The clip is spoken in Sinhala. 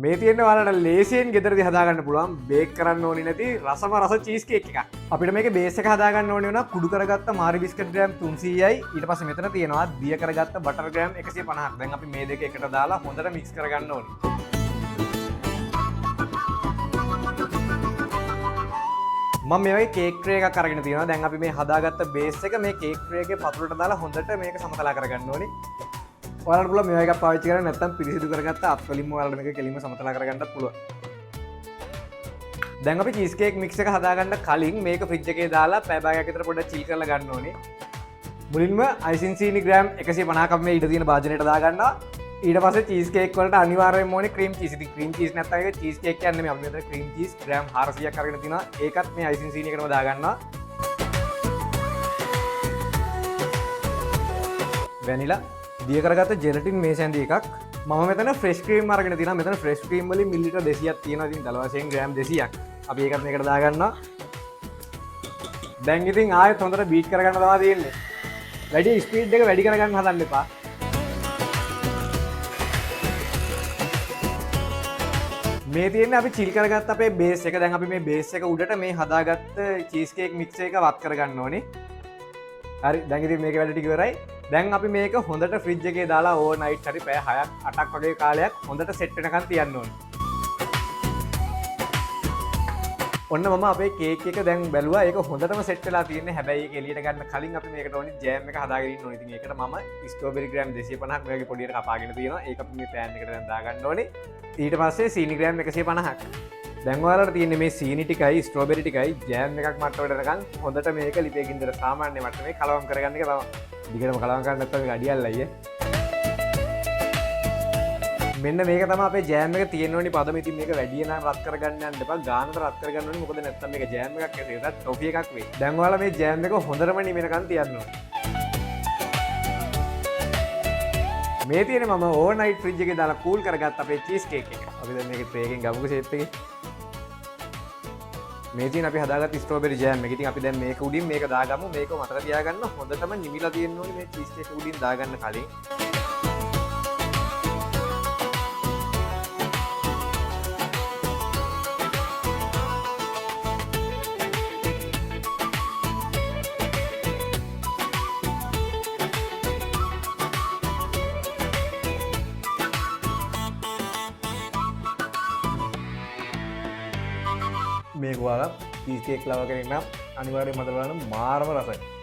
මේ තියෙන ඔයාලට ලේසියෙන් ගෙදරදී හදාගන්න පුළුවන් බේක් කරන්න ඕනේ නැති රසම රස චීස් කේක් එකක්. අපිට මේකේ බේස් එක හදාගන්න ඕනේ වුණා කුඩු කරගත්ත මාරි බිස්කට් ග්‍රෑම් 300යි. ඊට පස්සේ මෙතන තියෙනවා දිය කරගත්ත බටර් ග්‍රෑම් 150ක්. දැන් අපි මේ දෙක එකට දාලා හොඳට මික්ස් කරගන්න ඕනේ. මම මේ වගේ කේක් ට්‍රේ එකක් අරගෙන තියෙනවා. දැන් අපි මේ හදාගත්ත බේස් එක මේ කේක් ට්‍රේ එකේ පතුලට දාලා හොඳට මේක සමතලා කරගන්න ඕනේ. ඔයාලට පුළුවන් මේ වගේ එකක් පාවිච්චි කරන්න නැත්නම් පිරිසිදු කරගත්ත අත් වලින්ම ඔයාලට මේක කෙලින්ම සමතලා කරගන්නත් පුළුවන්. දැන් අපි චීස් කේක් මික්ස් එක හදාගන්න කලින් මේක ෆ්‍රිජ් එකේ දාලා පැය භාගයක් විතර පොඩ්ඩක් චිල් කරලා ගන්න ඕනේ. මුලින්ම අයිසින් සීනි ග්‍රෑම් 150ක් අපි මේ ඊට තියෙන භාජනයට දාගන්නවා. ඊට පස්සේ චීස් කේක් වලට අනිවාර්යයෙන්ම ඕනේ ක්‍රීම් චීස්. ඉතින් ක්‍රීම් චීස් නැත්නම් ඒක චීස් කේක් කියන්නේ නෙමෙයි. අපි මෙතන ක්‍රීම් චීස් ග්‍රෑම් 400ක් අරගෙන තිනවා. ඒකත් මේ අයිසින් සීනි එකටම දාගන්නවා. වැනිලා දිය කරගත්ත ජෙලටින් මේ සැන්ඩි එකක්. මම මෙතන ෆ්‍රෙෂ් ක්‍රීම් අරගෙන තියෙනවා. මෙතන ෆ්‍රෙෂ් ක්‍රීම් වලින් මිලිලිටර් 200ක් තියෙනවා. ඉතින් දල වශයෙන් ග්‍රෑම් 200ක්. අපි ඒකත් මේකට දාගන්නවා. දැන් ඉතින් ආයෙත් හොඳට බීට් කරගන්න තමයි තියෙන්නේ. වැඩි ස්පීඩ් එක වැඩි කරගන්න හදන්න එපා. මේ තියෙන්නේ අපි චිල් කරගත්ත අපේ බේස් එක. දැන් අපි මේ බේස් එක උඩට මේ හදාගත්ත චීස් කේක් මික්ස් එක වත් කරගන්න ඕනේ. හරි. දැන් ඉතින් මේකේ වැඩ ටික ඉවරයි. දැන් අපි මේක හොඳට ෆ්‍රිජ් එකේ දාලා ඕවර් නයිට් හරි පැය 6ක් 8ක් වගේ කාලයක් හොඳට සෙට් වෙනකන් තියන්න ඕනේ. ඔන්න මම අපේ කේක් එක දැන් බැලුවා. ඒක හොඳටම සෙට් වෙලා තියෙන්නේ. හැබැයි ඒක එළියට ගන්න කලින් අපි මේකට ඕනේ ජෑම් එක හදාගෙන ඉන්න ඕනේ. ඉතින් ඒකට මම ස්ට්‍රෝබෙරි ග්‍රෑම් 250ක් මේ වගේ පොඩියට කපාගෙන තියෙනවා. ඒක අපි මේ පෑන් එකට දැන් දාගන්න ඕනේ. ඊට පස්සේ සීනි ග්‍රෑම් 150ක්. දැන් ඔයාලට තියෙන්නේ මේ සීනි ටිකයි ස්ට්‍රෝබෙරි ටිකයි ජෑම් එකක් මට්ටමට එනකන් හොඳට මේක ලිපේ ගින්දර සාමාන්‍ය මට්ටමේ කලවම් කරගන්න එක තමයි. දිගටම කලවම් කරන්න නැත්නම් මේක අඩියල්ලා අයියේ. මෙන්න මේක තමයි අපේ ජෑම් එක තියෙන්න ඕනි පදම. ඉතින් මේක වැඩි නම් රත් කරගන්න යන්න එපා. ගානට රත් කරගන්න ඕනි. මොකද නැත්නම් මේක ජෑම් එකක් ඇති. ඒකත් ටොෆි එකක් වෙයි. දැන් ඔයාලා මේ ජෑම් එක හොඳටම නිවෙනකන් තියන්න ඕනේ. මේ තියෙන්නේ මම ඕවර්නයිට් ෆ්‍රිජ් එකේ දාලා කූල් කරගත්ත අපේ චීස් කේක් එක. අපි දැන් මේක ට්‍රේ එකෙන් ගමුකෝ ෂේප් එකේ. මේ තියෙන අපි හදාගත්ත ස්ට්‍රෝබෙරි ජෑම් එක. ඉතින් අපි දැන් මේක උඩින් මේක දාගමු. මේක මතක තියාගන්න හොඳටම නිවිලා තියෙන්න ඕනේ මේ චීස් කේක් උඩින් දාගන්න කලින්. මේක ඔයාලා චීස් කේක් ලවර් කෙනෙක් නම් අනිවාර්යයෙන්ම මතක බලන්න මාරම රසයි.